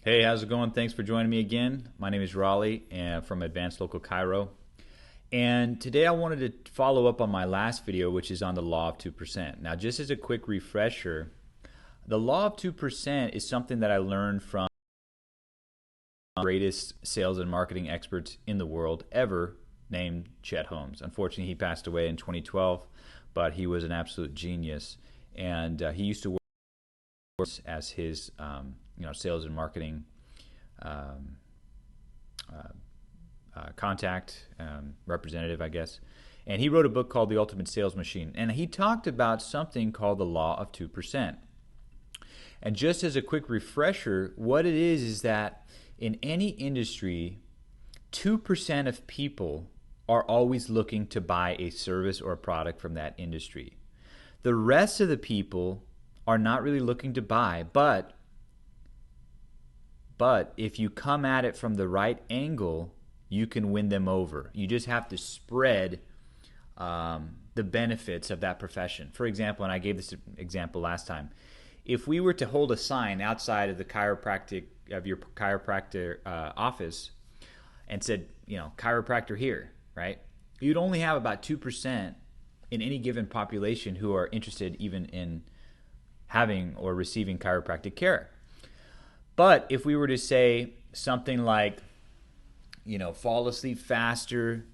Hey, how's it going? Thanks for joining me again. My name is Raleigh and from Advanced Local Chiro. And today I wanted to follow up on my last video, which is on the law of 2%. Now, just as a quick refresher, the law of 2% is something that I learned from the greatest sales and marketing experts in the world ever, named Chet Holmes. Unfortunately, he passed away in 2012, but he was an absolute genius. And he used to work as his sales and marketing um, contact representative, I guess. And he wrote a book called The Ultimate Sales Machine. And he talked about something called the law of 2%. And just as a quick refresher, what it is that in any industry, 2% of people are always looking to buy a service or a product from that industry. The rest of the people are not really looking to buy, but if you come at it from the right angle, you can win them over. You just have to spread the benefits of that profession. For example, and I gave this example last time, if we were to hold a sign outside of your chiropractor office and said, chiropractor here, right? You'd only have about 2% in any given population who are interested even in having or receiving chiropractic care. But if we were to say something like, fall asleep faster,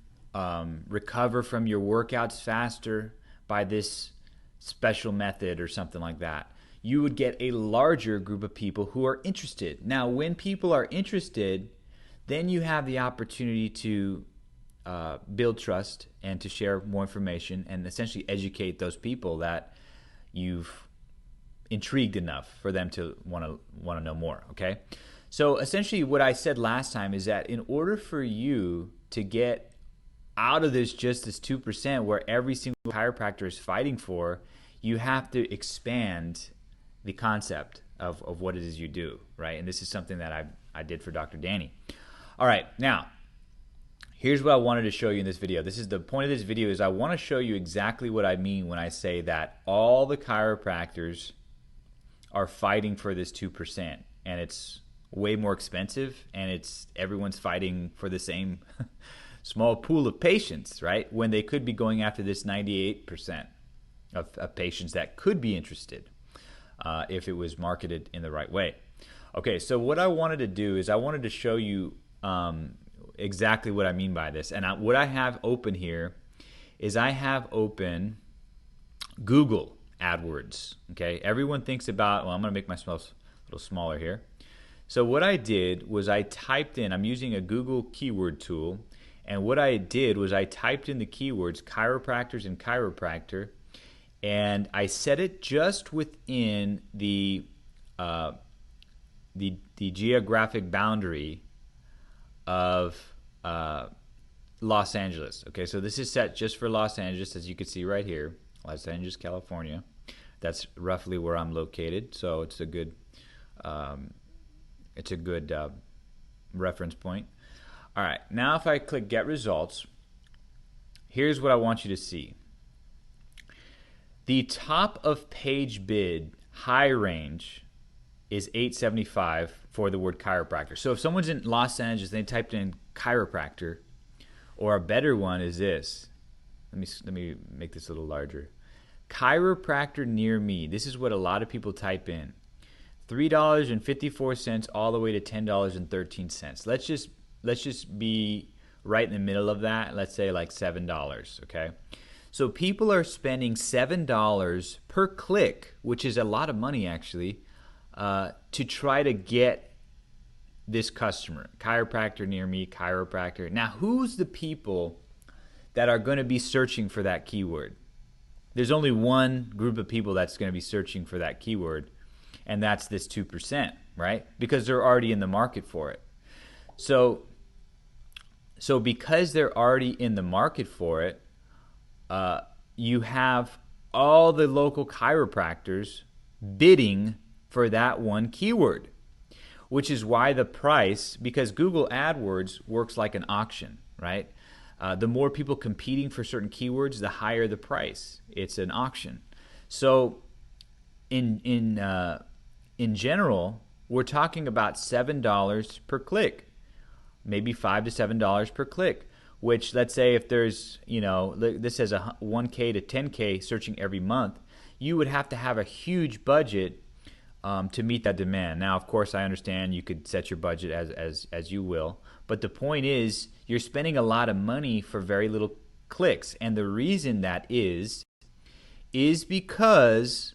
recover from your workouts faster by this special method or something like that, you would get a larger group of people who are interested. Now, when people are interested, then you have the opportunity to build trust and to share more information and essentially educate those people that you've intrigued enough for them to want to know more, okay? So essentially what I said last time is that in order for you to get out of this 2% where every single chiropractor is fighting for, you have to expand the concept of what it is you do, right? And this is something that I did for Dr. Danny. All right, now, here's what I wanted to show you in this video. This is the point of this video is I want to show you exactly what I mean when I say that all the chiropractors are fighting for this 2%, and it's way more expensive, and everyone's fighting for the same small pool of patients, right? When they could be going after this 98% of patients that could be interested if it was marketed in the right way. Okay, so what I wanted to do is I wanted to show you exactly what I mean by this. And what I have open here is I have open Google AdWords. Okay, everyone thinks about, well, I'm going to make myself a little smaller here. So what I did was I typed in, I'm using a Google keyword tool, and what I did was I typed in the keywords chiropractors and chiropractor, and I set it just within the geographic boundary of Los Angeles. Okay, so this is set just for Los Angeles, as you can see right here, Los Angeles, California. That's roughly where I'm located, so it's a good reference point. All right, now if I click Get Results, here's what I want you to see. The top of page bid high range is $8.75 for the word chiropractor. So if someone's in Los Angeles and they typed in chiropractor, or a better one is this. Let me make this a little larger. Chiropractor near me. This is what a lot of people type in. $3.54 all the way to $10.13. Let's just be right in the middle of that. Let's say like $7, okay? So people are spending $7 per click, which is a lot of money actually, to try to get this customer. Chiropractor near me, chiropractor. Now, who's the people that are going to be searching for that keyword? There's only one group of people that's going to be searching for that keyword, and that's this 2%, right? Because they're already in the market for it. So because they're already in the market for it, you have all the local chiropractors bidding for that one keyword, which is why the price, because Google AdWords works like an auction, right? The more people competing for certain keywords, the higher the price. It's an auction. So in general, we're talking about $7 per click, maybe $5 to $7 per click, which, let's say if there's, this says a 1K to 10K searching every month, you would have to have a huge budget to meet that demand. Now, of course, I understand you could set your budget as you will, but the point is you're spending a lot of money for very little clicks. And the reason that is because,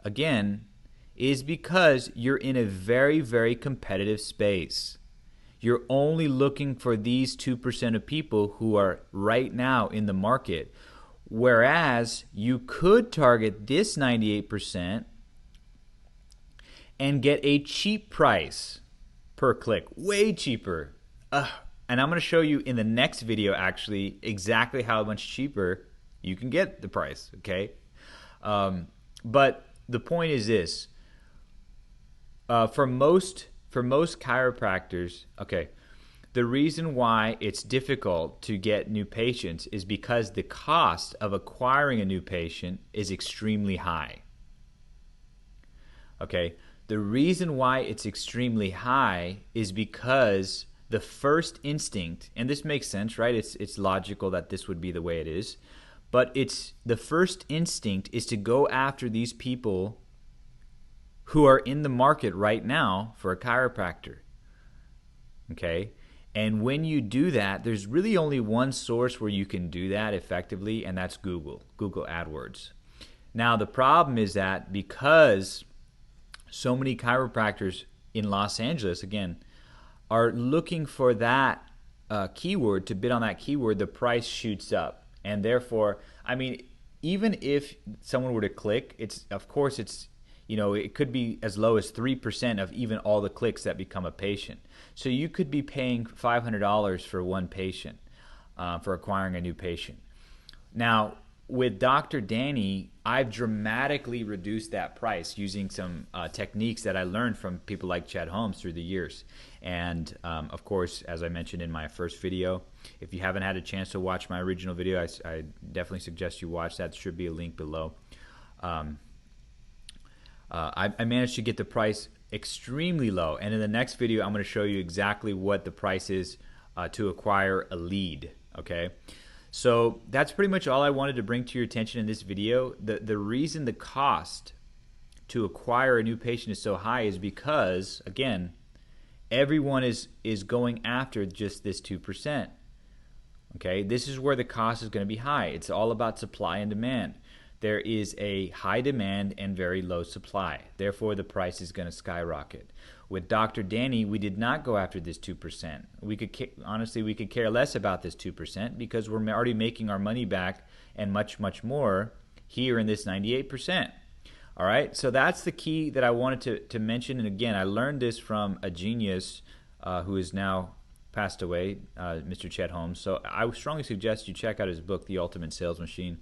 again, you're in a very, very competitive space. You're only looking for these 2% of people who are right now in the market, whereas you could target this 98% and get a cheap price per click, way cheaper. And I'm going to show you in the next video actually exactly how much cheaper you can get the price, okay? But the point is this. For most chiropractors, okay, the reason why it's difficult to get new patients is because the cost of acquiring a new patient is extremely high. Okay, the reason why it's extremely high is because the first instinct, and this makes sense, right? It's logical that this would be the way it is, but the first instinct is to go after these people who are in the market right now for a chiropractor. Okay? And when you do that, there's really only one source where you can do that effectively, and that's Google AdWords. Now, the problem is that because so many chiropractors in Los Angeles, again, are looking for that keyword, to bid on that keyword, the price shoots up. And therefore, I mean, even if someone were to click, of course, it could be as low as 3% of even all the clicks that become a patient. So you could be paying $500 for one patient, for acquiring a new patient. Now, with Dr. Danny, I've dramatically reduced that price using some techniques that I learned from people like Chad Holmes through the years. And of course, as I mentioned in my first video, if you haven't had a chance to watch my original video, I definitely suggest you watch that. There should be a link below. I managed to get the price extremely low, and in the next video I'm going to show you exactly what the price is to acquire a lead. Okay, so that's pretty much all I wanted to bring to your attention in this video. The reason the cost to acquire a new patient is so high is because, again, everyone is going after just this 2%. Okay, this is where the cost is going to be high. It's all about supply and demand. There is a high demand and very low supply. Therefore, the price is going to skyrocket. With Dr. Danny, we did not go after this 2%. Honestly, we could care less about this 2% because we're already making our money back and much, much more here in this 98%. All right, so that's the key that I wanted to mention. And again, I learned this from a genius who is now passed away, Mr. Chet Holmes. So I would strongly suggest you check out his book, The Ultimate Sales Machine.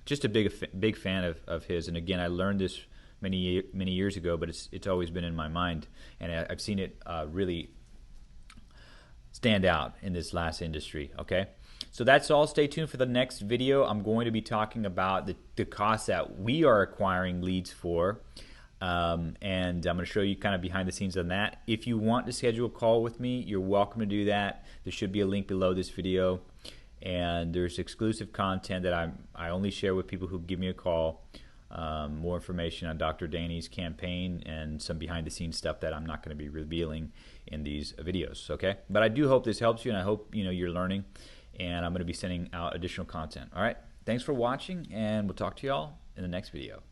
Just a big fan of his, and again, I learned this many years ago, but it's always been in my mind, and I've seen it really stand out in this last industry. Okay, so that's all. Stay tuned for the next video. I'm going to be talking about the costs that we are acquiring leads for, and I'm going to show you kind of behind the scenes on that. If you want to schedule a call with me, you're welcome to do that. There should be a link below this video. And there's exclusive content that I only share with people who give me a call. More information on Dr. Danny's campaign and some behind-the-scenes stuff that I'm not going to be revealing in these videos. Okay, but I do hope this helps you, and I hope you're learning. And I'm going to be sending out additional content. All right, thanks for watching, and we'll talk to y'all in the next video.